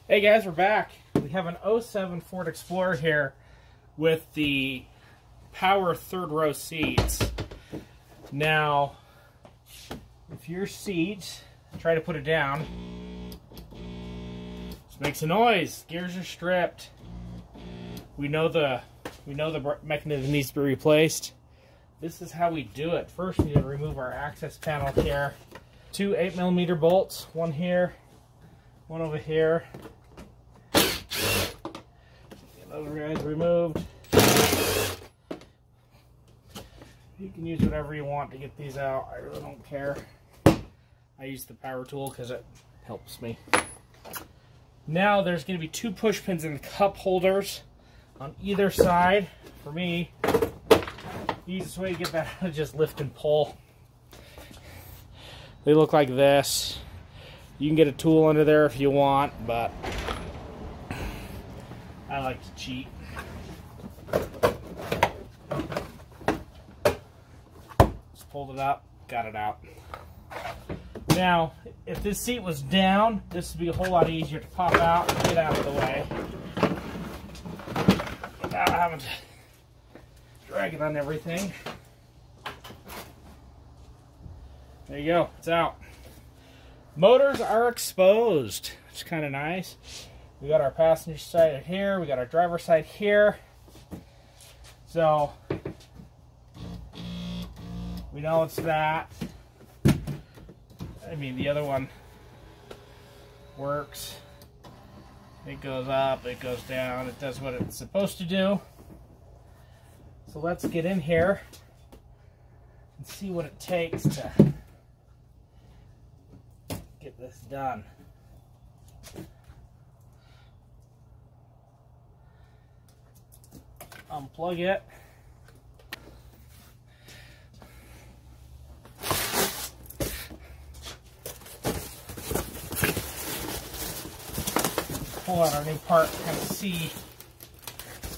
Hey guys, we're back. We have an '07 Ford Explorer here with the power third row seats. Now, if your seat, try to put it down, this makes a noise. Gears are stripped. We know the mechanism needs to be replaced. This is how we do it. First, we need to remove our access panel here. Two 8mm bolts, one here, one over here. Get those guys removed. You can use whatever you want to get these out. I really don't care. I use the power tool because it helps me. Now there's going to be two push pins in the cup holders on either side. For me, the easiest way to get that is just lift and pull. They look like this. You can get a tool under there if you want, but I like to cheat. Just pulled it up, got it out. Now, if this seat was down, this would be a whole lot easier to pop out and get out of the way without having to drag it on everything. There you go, it's out. Motors are exposed. It's kind of nice. We got our passenger side here, we got our driver's side here. So, we know it's that. I mean, the other one works. It goes up, it goes down, it does what it's supposed to do. So let's get in here and see what it takes to get this done. Unplug it. Pull out our new part, kind of see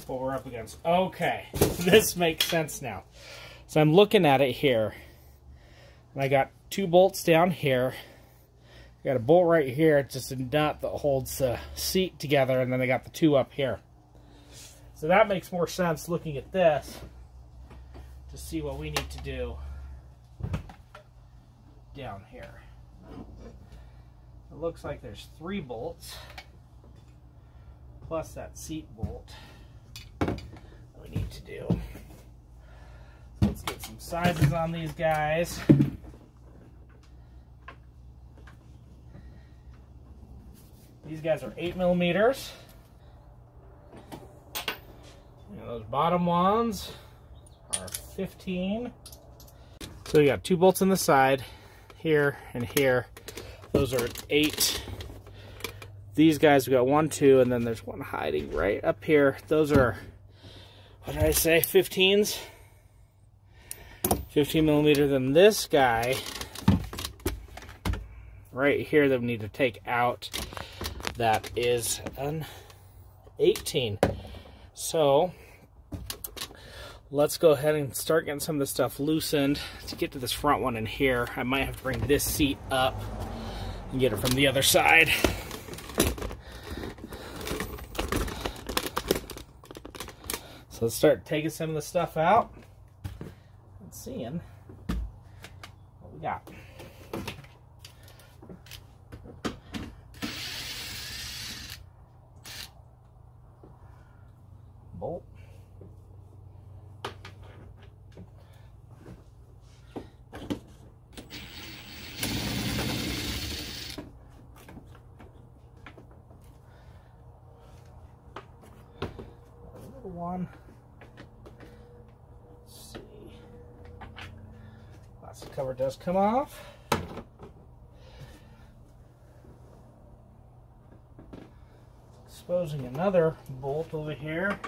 what we're up against. Okay, this makes sense now. So I'm looking at it here, and I got two bolts down here. I got a bolt right here, it's just a nut that holds the seat together, and then I got the two up here. So that makes more sense looking at this to see what we need to do down here. It looks like there's 3 bolts plus that seat bolt that we need to do. So let's get some sizes on these guys. These guys are 8mm. And those bottom ones are 15. So we got 2 bolts on the side, here and here. Those are 8. These guys, we got 1, 2, and then there's one hiding right up here. Those are, what did I say, 15s? 15mm. Then this guy right here that we need to take out, that is an 18. So let's go ahead and start getting some of this stuff loosened to get to this front one in here. I might have to bring this seat up and get it from the other side. So let's start taking some of the stuff out and seeing what we got. Bolt. Another one. Let's see. Plastic cover does come off. Exposing another bolt over here.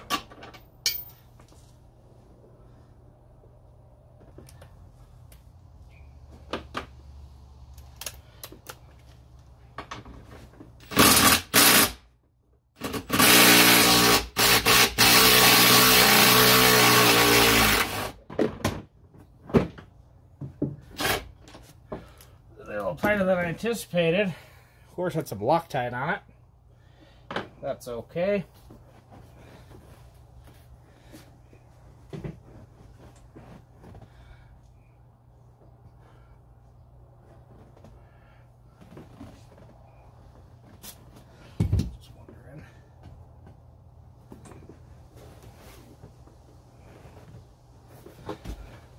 They're a little tighter than I anticipated. Of course, had some Loctite on it. That's okay. Just wondering.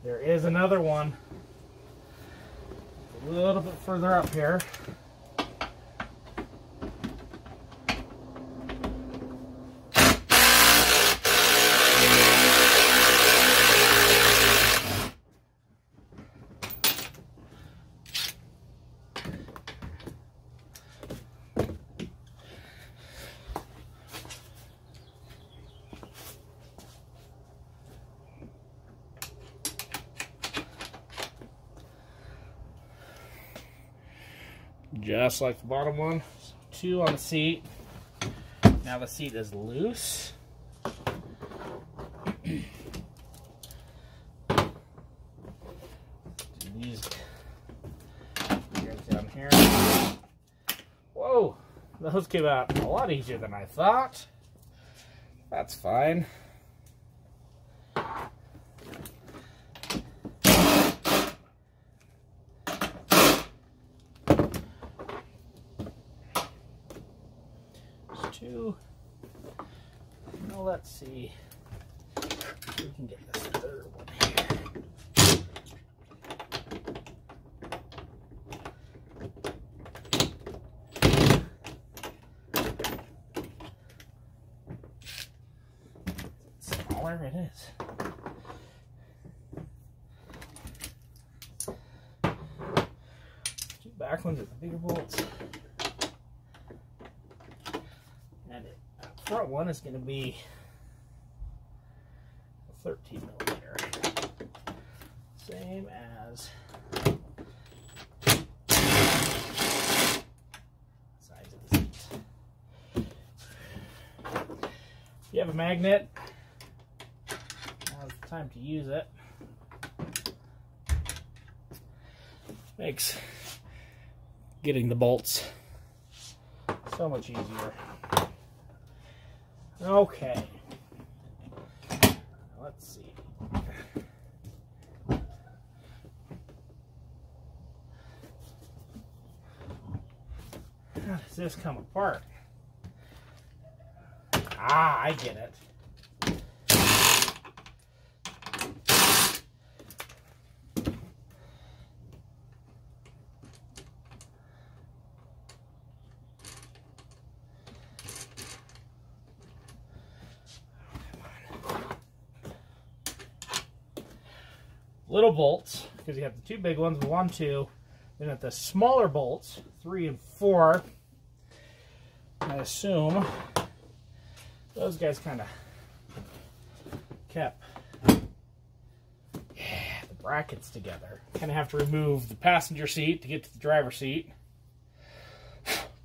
There is another one a little bit further up here. Just like the bottom one. So 2 on the seat. Now the seat is loose. These gears down here. Whoa! Those came out a lot easier than I thought. That's fine. Two. Now let's see if we can get this third one here. Smaller it is. Two back ones are the bigger bolts. Front one is going to be a 13mm, same as size of the seat. If you have a magnet, now's the time to use it. Makes getting the bolts so much easier. Okay, let's see. How does this come apart? Ah, I get it. Little bolts, because you have the 2 big ones, 1, 2. Then at the smaller bolts, 3 and 4, I assume those guys kind of kept the brackets together. Kind of have to remove the passenger seat to get to the driver's seat.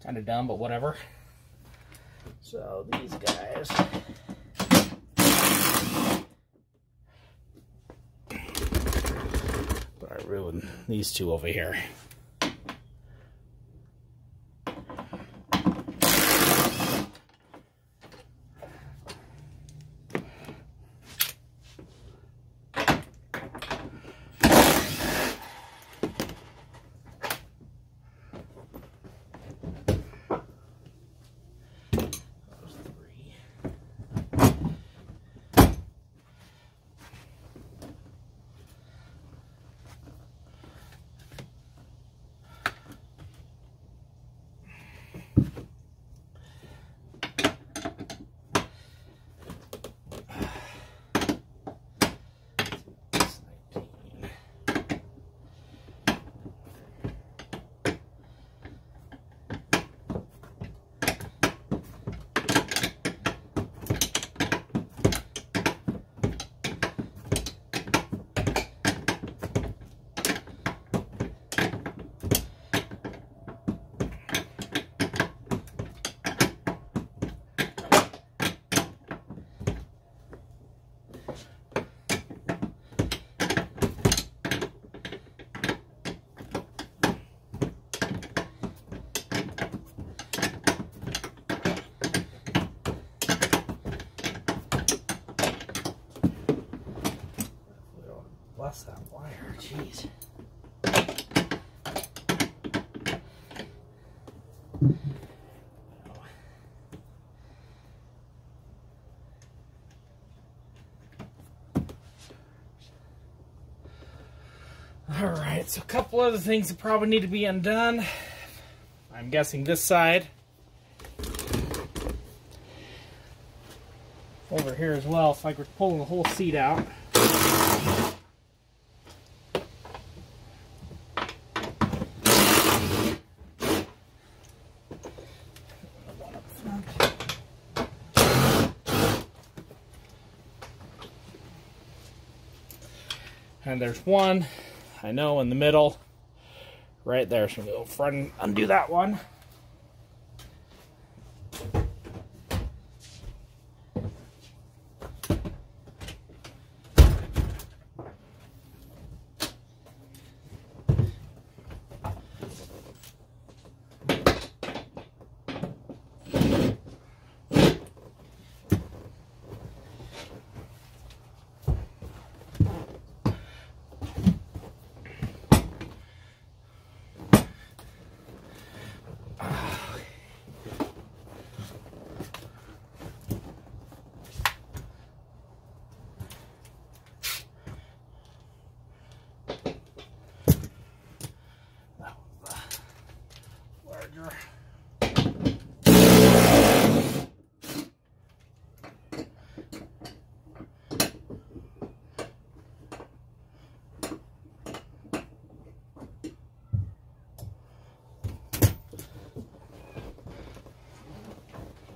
Kind of dumb, but whatever. So these guys. I ruined these 2 over here. lost that wire. Jeez. Alright, so a couple other things that probably need to be undone. I'm guessing this side. Over here as well, it's like we're pulling the whole seat out. And there's one, I know, in the middle, right there. So I'm going to go front and undo that one.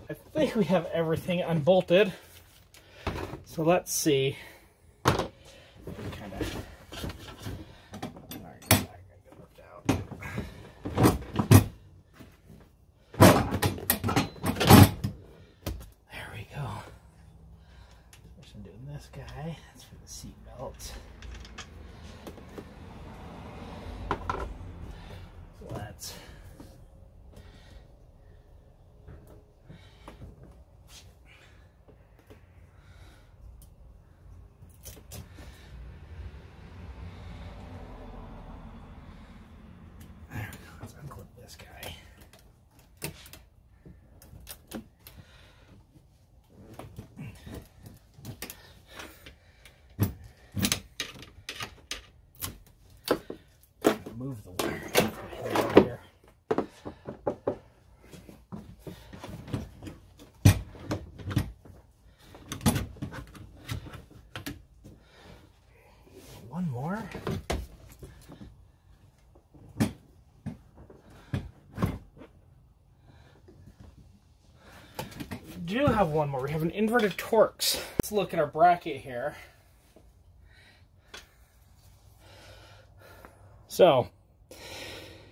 I think we have everything unbolted. So let's see. Guy, that's for the seat belts. Let's there we go. Let's unclip this guy. Move the wire over here. One more. We do have one more. We have an inverted Torx. Let's look at our bracket here. So,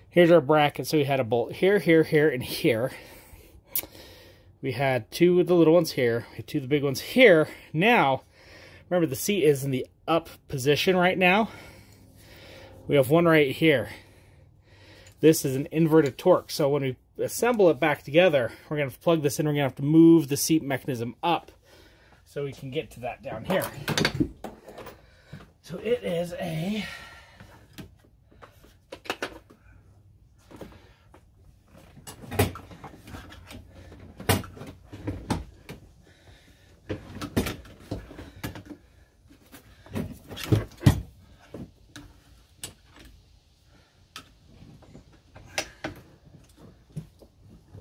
here's our bracket. So we had a bolt here, here, here, and here. We had two of the little ones here. We had two of the big ones here. Now, remember the seat is in the up position right now. We have one right here. This is an inverted Torx. So when we assemble it back together, we're going to plug this in. We're going to have to move the seat mechanism up so we can get to that down here. So it is a...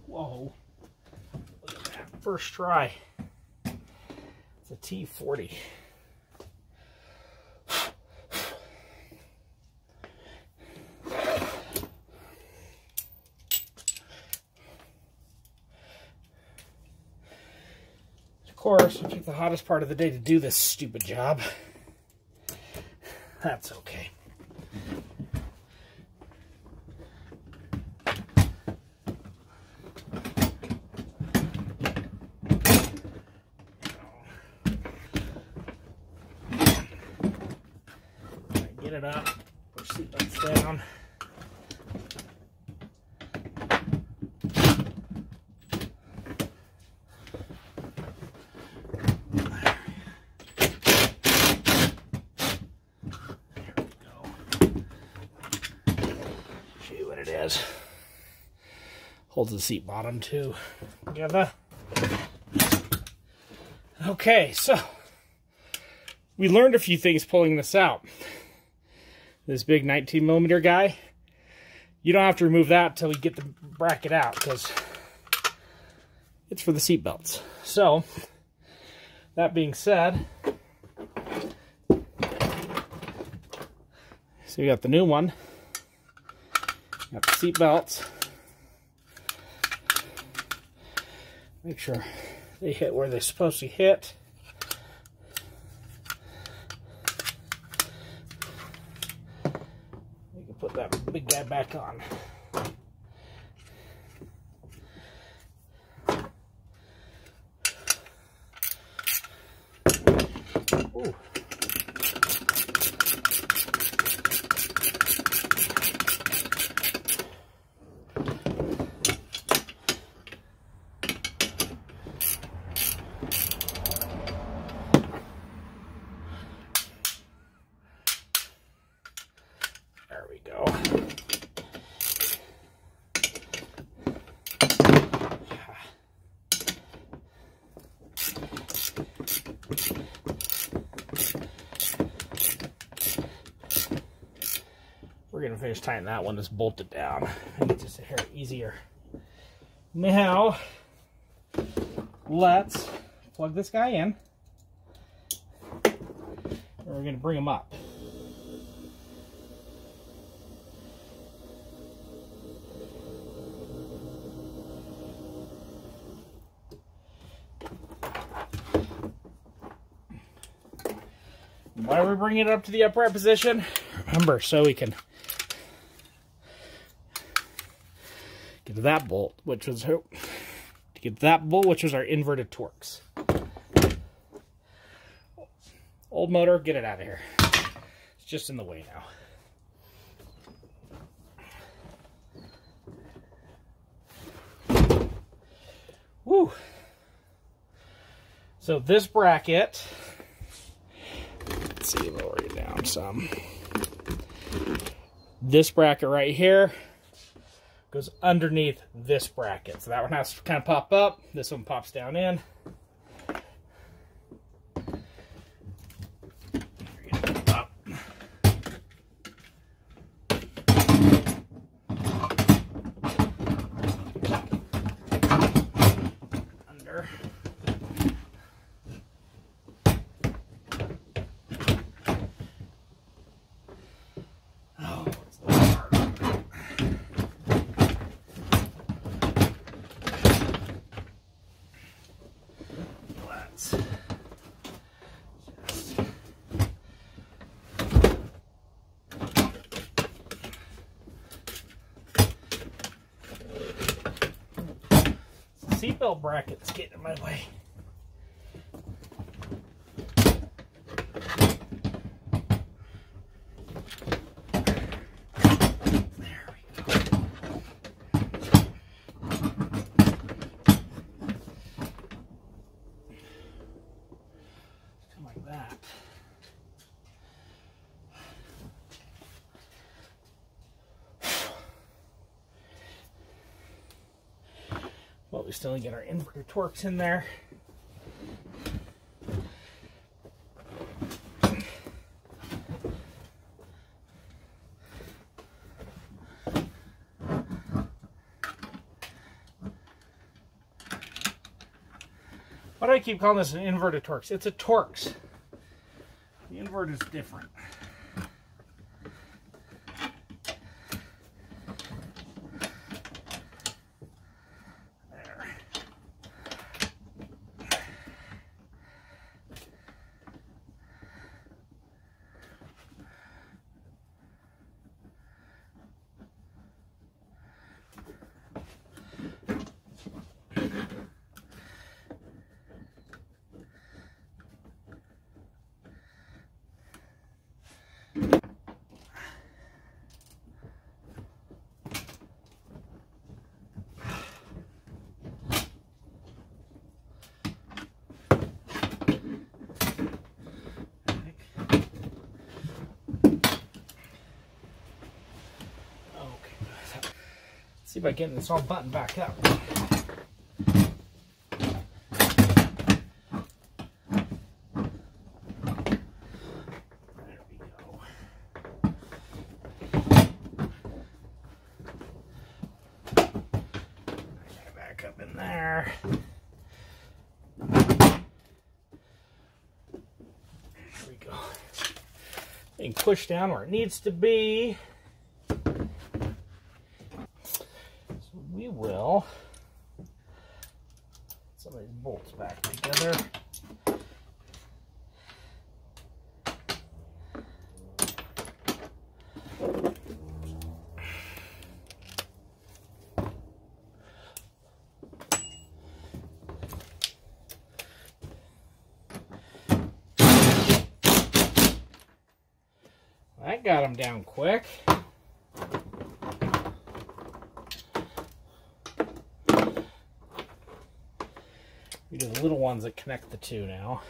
Whoa, look at that, first try. It's a T40. Of course, we took the hottest part of the day to do this stupid job. That's okay. Get it up, push seatbelts down. Holds the seat bottom too together. Okay, so we learned a few things pulling this out. This big 19mm guy, you don't have to remove that until we get the bracket out, because it's for the seat belts. So, that being said, so we got the new one, got the seat belts. Make sure they hit where they're supposed to hit. We can put that big guy back on. Ooh. There we go. We're going to finish tightening that one that's bolted down. And it's just a hair easier. Now, let's plug this guy in. And we're going to bring him up. Why are we bringing it up to the upright position? Remember, so we can get to that bolt, which was our inverted Torx. Old motor, get it out of here. It's just in the way now. Woo! So this bracket, let's see, lower it down some. This bracket right here goes underneath this bracket. So that one has to kind of pop up. This one pops down in. Up. Under. Seatbelt bracket's getting in my way. There we go. Come like that. Well, we still get our inverter Torx in there. Why do I keep calling this an inverted Torx? It's a Torx. The invert is different. see if I can get this all buttoned back up. There. There we go. And push down where it needs to be. So we will put some of these bolts back together. That got them down quick. We do the little ones that connect the two now.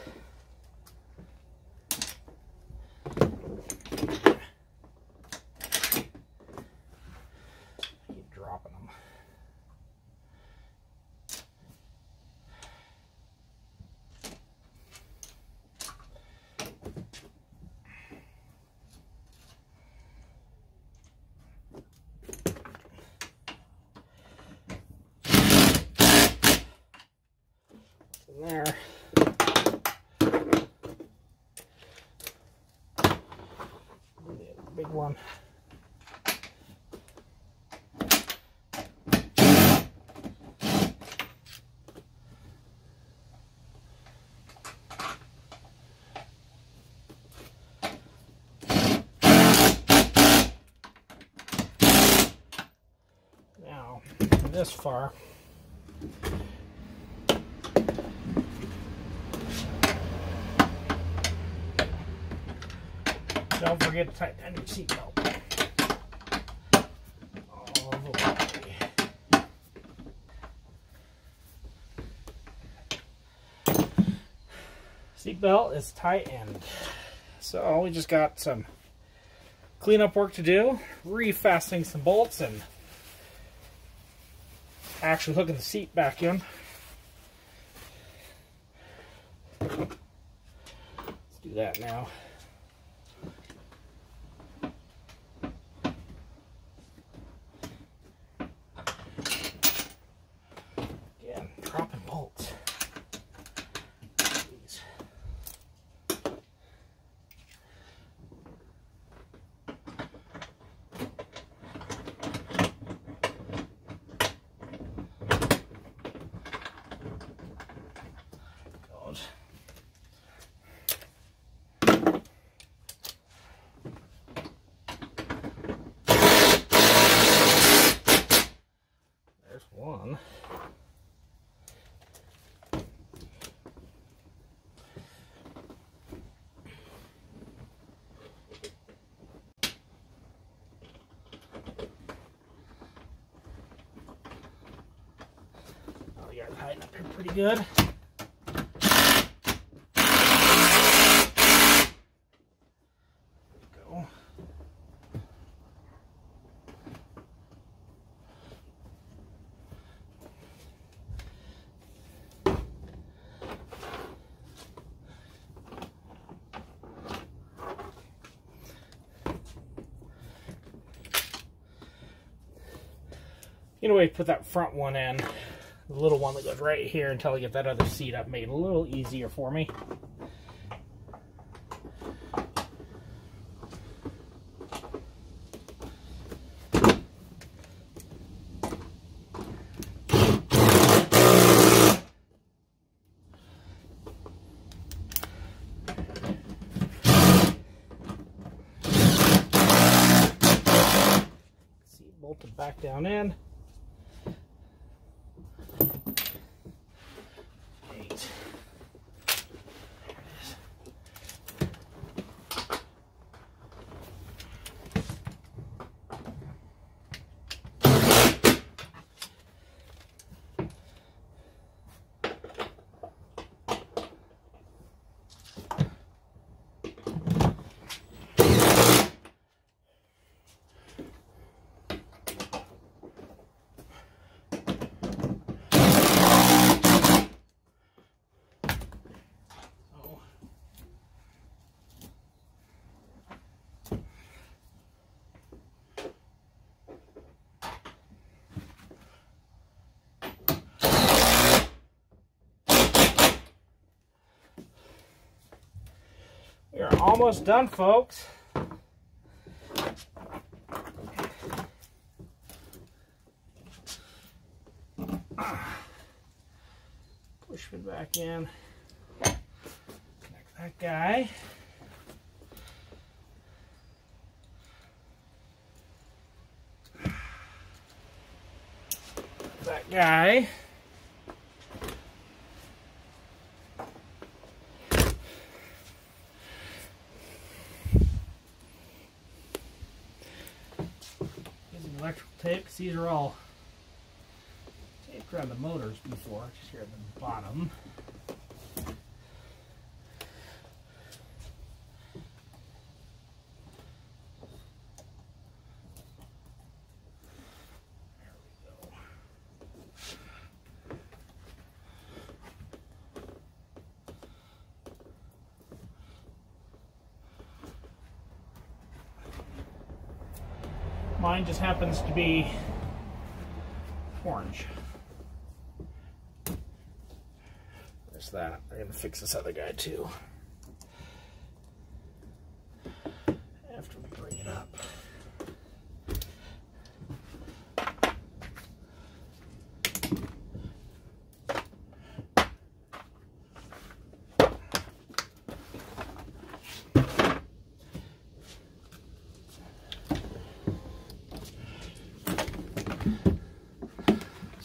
Keep dropping them. There. Big one. Now, this far. Don't forget to tighten down your seatbelt. All the way. Seatbelt is tightened. So we just got some cleanup work to do, refastening some bolts and actually hooking the seat back in. Let's do that now. Dropping bolts. Jeez. God. There's one. Got it hiding up here pretty good. Go. You know, we put that front one in. The little one that goes right here until I get that other seat up, made it a little easier for me. Seat bolted back down in. We are almost done, folks. Push it back in. Connect that guy. That guy. Using electrical tape because these are all taped around the motors before, just here at the bottom. Mine just happens to be orange. There's that. I'm going to fix this other guy too. After we bring it up.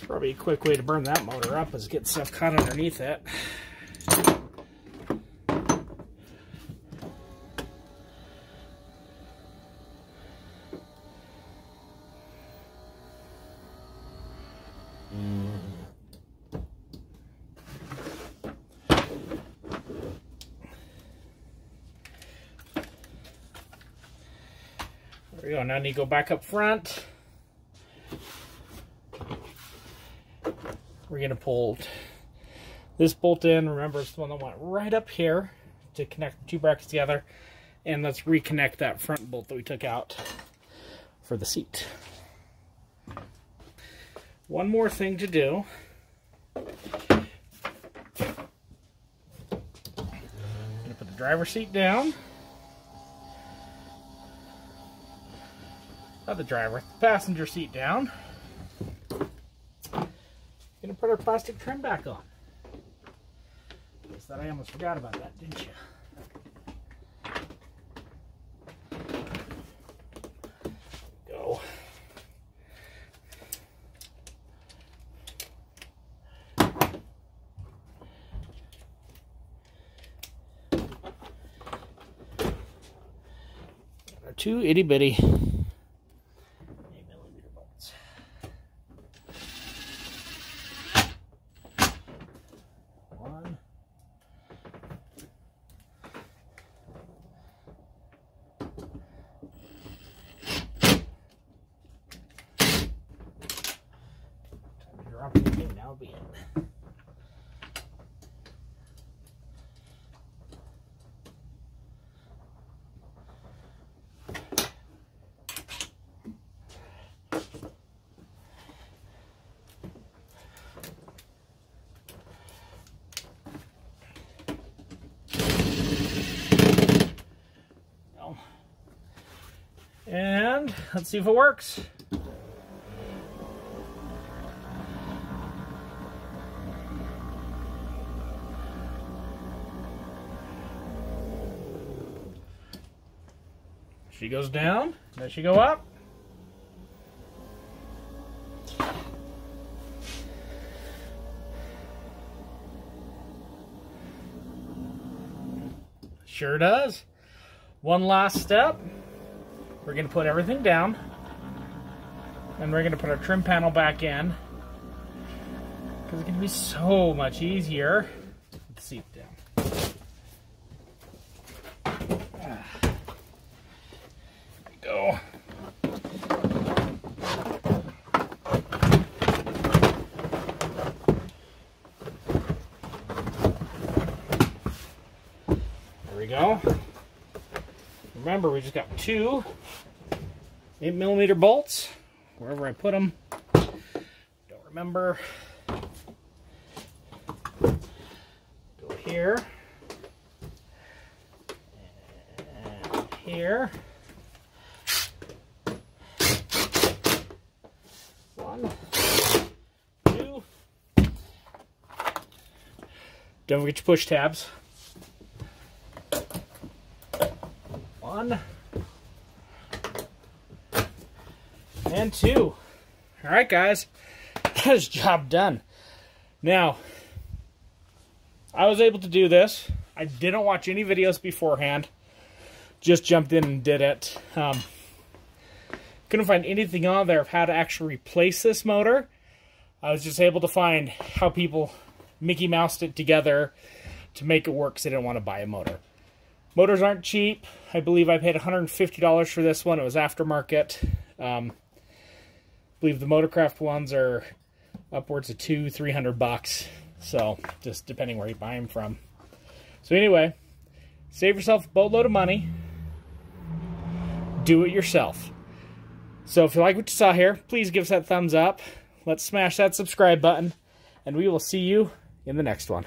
Probably a quick way to burn that motor up is get stuff caught underneath it. There we go. Now I need to go back up front. We're going to pull this bolt in. Remember, it's the one that went right up here to connect the two brackets together. And let's reconnect that front bolt that we took out for the seat. One more thing to do. I'm going to put the driver's seat down. Not the driver, the passenger seat down. Gonna put our plastic trim back on. Guess that I almost forgot about that, didn't you? Go. Our two itty bitty 8mm bolts. Drop anything, that'll be it. And let's see if it works. She goes down, does she go up? Sure does. One last step. We're going to put everything down. And we're going to put our trim panel back in. Because it's going to be so much easier. Put the seat down. Go. There we go. Remember, we just got two 8mm bolts. Wherever I put them, don't remember. Go here. here. 1, 2. Don't forget your push tabs. 1 and 2. All right, guys, that is job done. Now, I was able to do this. I didn't watch any videos beforehand. Just jumped in and did it. Couldn't find anything on there of how to actually replace this motor. I was just able to find how people Mickey Moused it together to make it work because they didn't want to buy a motor. Motors aren't cheap. I believe I paid $150 for this one. It was aftermarket. I believe the Motorcraft ones are upwards of $200-300. So, just depending where you buy them from. So anyway, save yourself a boatload of money. Do it yourself. So if you like what you saw here, please give us that thumbs up. Let's smash that subscribe button. And we will see you in the next one.